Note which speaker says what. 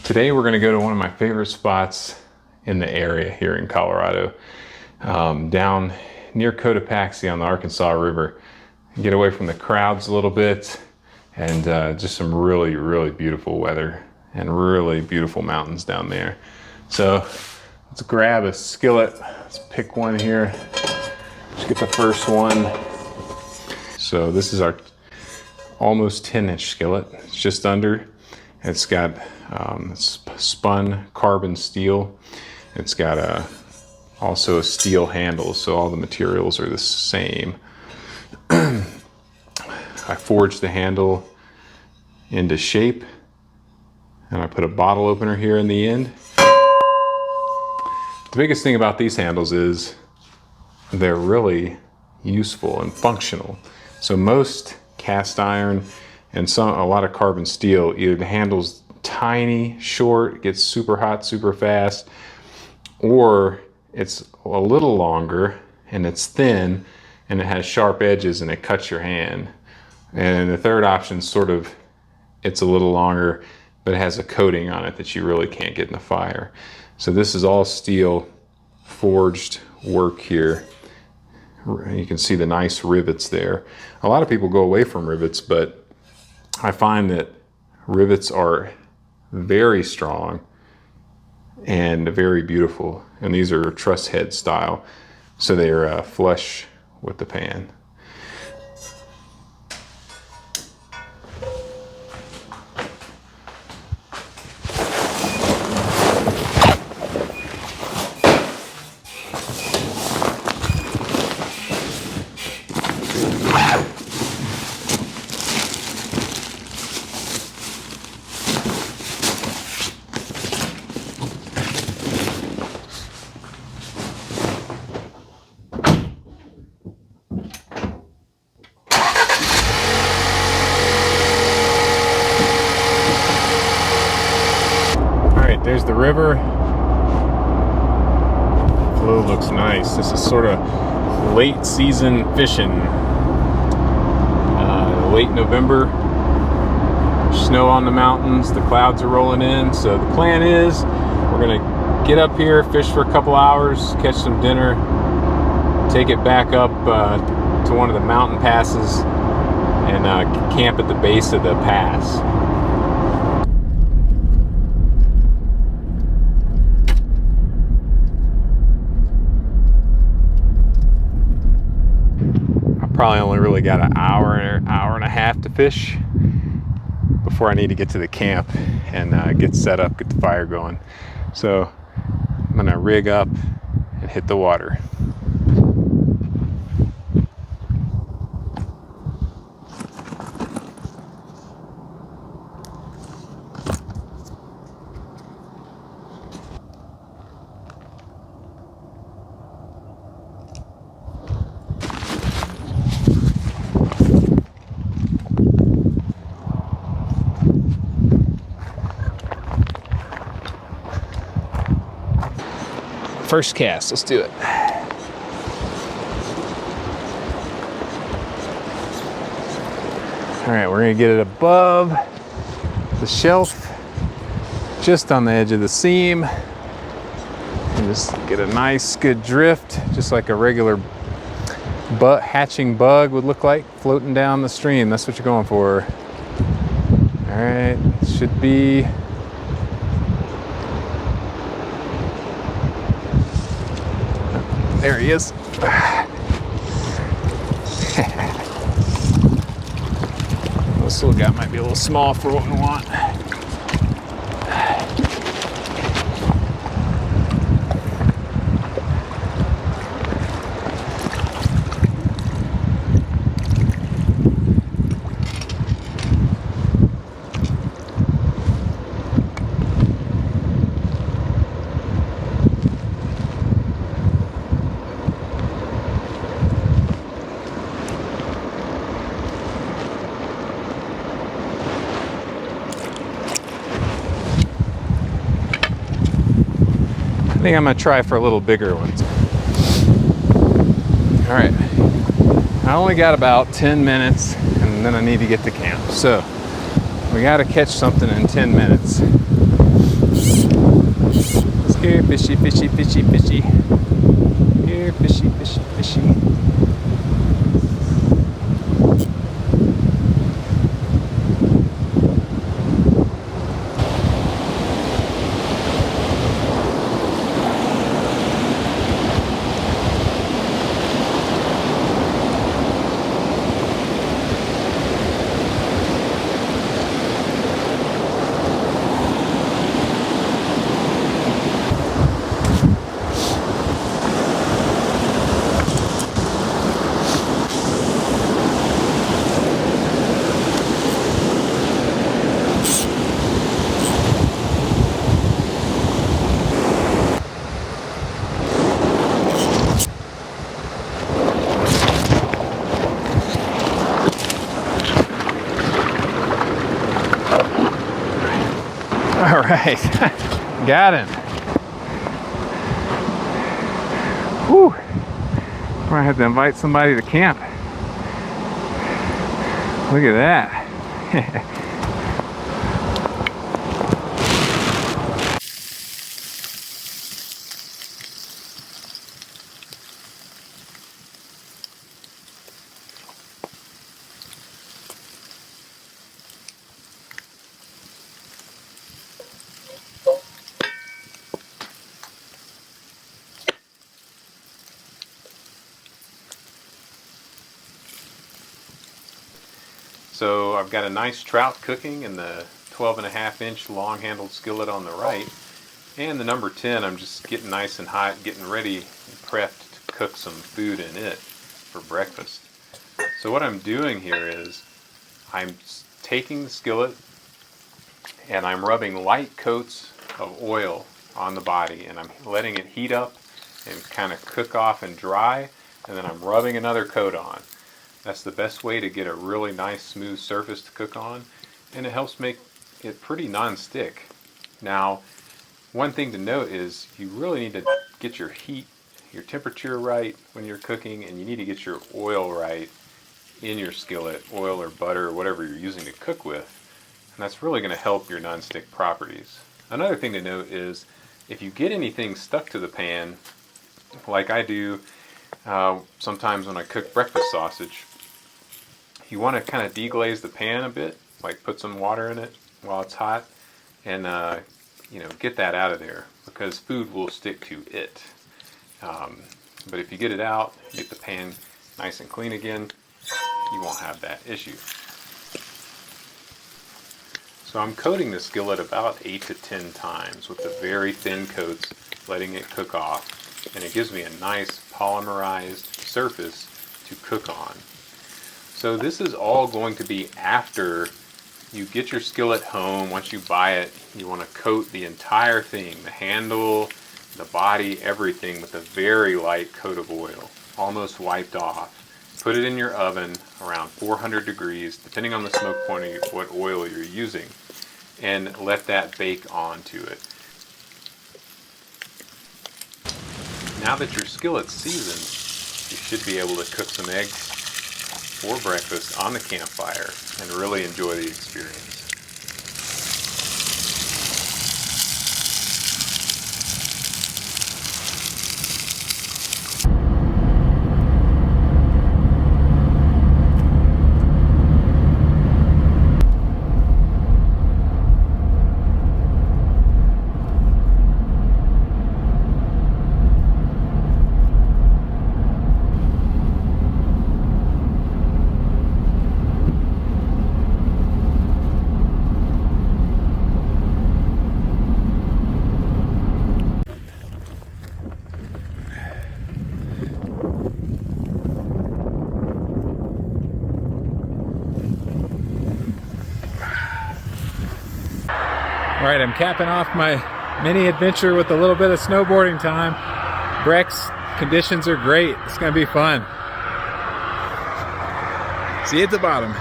Speaker 1: Today we're going to go to one of my favorite spots in the area here in Colorado, down near Cotopaxi on the Arkansas River. Get away from the crowds a little bit and just some really, really beautiful weather and really beautiful mountains down there. So let's grab a skillet. Let's pick one here. Let's get the first one. So this is our almost 10-inch skillet. It's just under. It's got spun carbon steel. It's got also a steel handle, so all the materials are the same. I forged the handle into shape, and I put a bottle opener here in the end. The biggest thing about these handles is they're really useful and functional. So most cast iron and a lot of carbon steel, either the handle's tiny, short, gets super hot super fast, or it's a little longer and it's thin and it has sharp edges and it cuts your hand. And the third option it's a little longer, but it has a coating on it that you really can't get in the fire. So this is all steel forged work here. You can see the nice rivets there. A lot of people go away from rivets, but I find that rivets are very strong and very beautiful. And these are truss head style, so they're flush with the pan. There's the river. Flow looks nice. This is sort of late season fishing. Late November. Snow on the mountains. The clouds are rolling in. So the plan is we're gonna get up here, fish for a couple hours, catch some dinner, take it back up to one of the mountain passes, and camp at the base of the pass. Probably only really got an hour and a half to fish before I need to get to the camp and get set up, get the fire going. So I'm gonna rig up and hit the water. First cast, let's do it. All right, we're gonna get it above the shelf, just on the edge of the seam, and just get a nice good drift, just like a regular hatching bug would look like floating down the stream. That's what you're going for. All right, should be. There he is. This little guy might be a little small for what we want. I think I'm gonna try for a little bigger ones. All right, I only got about 10 minutes and then I need to get to camp. So we gotta catch something in 10 minutes. fishy, fishy, fishy, fishy. Here, fishy, fishy, fishy. All right, got him. Whew. I'm gonna have to invite somebody to camp. Look at that. So I've got a nice trout cooking in the 12.5-inch long-handled skillet on the right, and the number 10 I'm just getting nice and hot, getting ready and prepped to cook some food in it for breakfast. So what I'm doing here is I'm taking the skillet and I'm rubbing light coats of oil on the body, and I'm letting it heat up and kind of cook off and dry, and then I'm rubbing another coat on. That's the best way to get a really nice smooth surface to cook on, and it helps make it pretty non-stick. Now, one thing to note is you really need to get your heat, your temperature right when you're cooking, and you need to get your oil right in your skillet, oil or butter or whatever you're using to cook with, and that's really going to help your non-stick properties. Another thing to note is if you get anything stuck to the pan, like I do sometimes when I cook breakfast sausage, you want to kind of deglaze the pan a bit, like put some water in it while it's hot, and get that out of there, because food will stick to it. But if you get it out, get the pan nice and clean again, you won't have that issue. So I'm coating the skillet about 8 to 10 times with the very thin coats, letting it cook off, and it gives me a nice polymerized surface to cook on. So this is all going to be after you get your skillet home. Once you buy it, you want to coat the entire thing, the handle, the body, everything, with a very light coat of oil, almost wiped off. Put it in your oven around 400 degrees, depending on the smoke point of what oil you're using, and let that bake onto it. Now that your skillet's seasoned, you should be able to cook some eggs for breakfast on the campfire and really enjoy the experience. All right, I'm capping off my mini adventure with a little bit of snowboarding time. Breck's conditions are great. It's gonna be fun. See you at the bottom.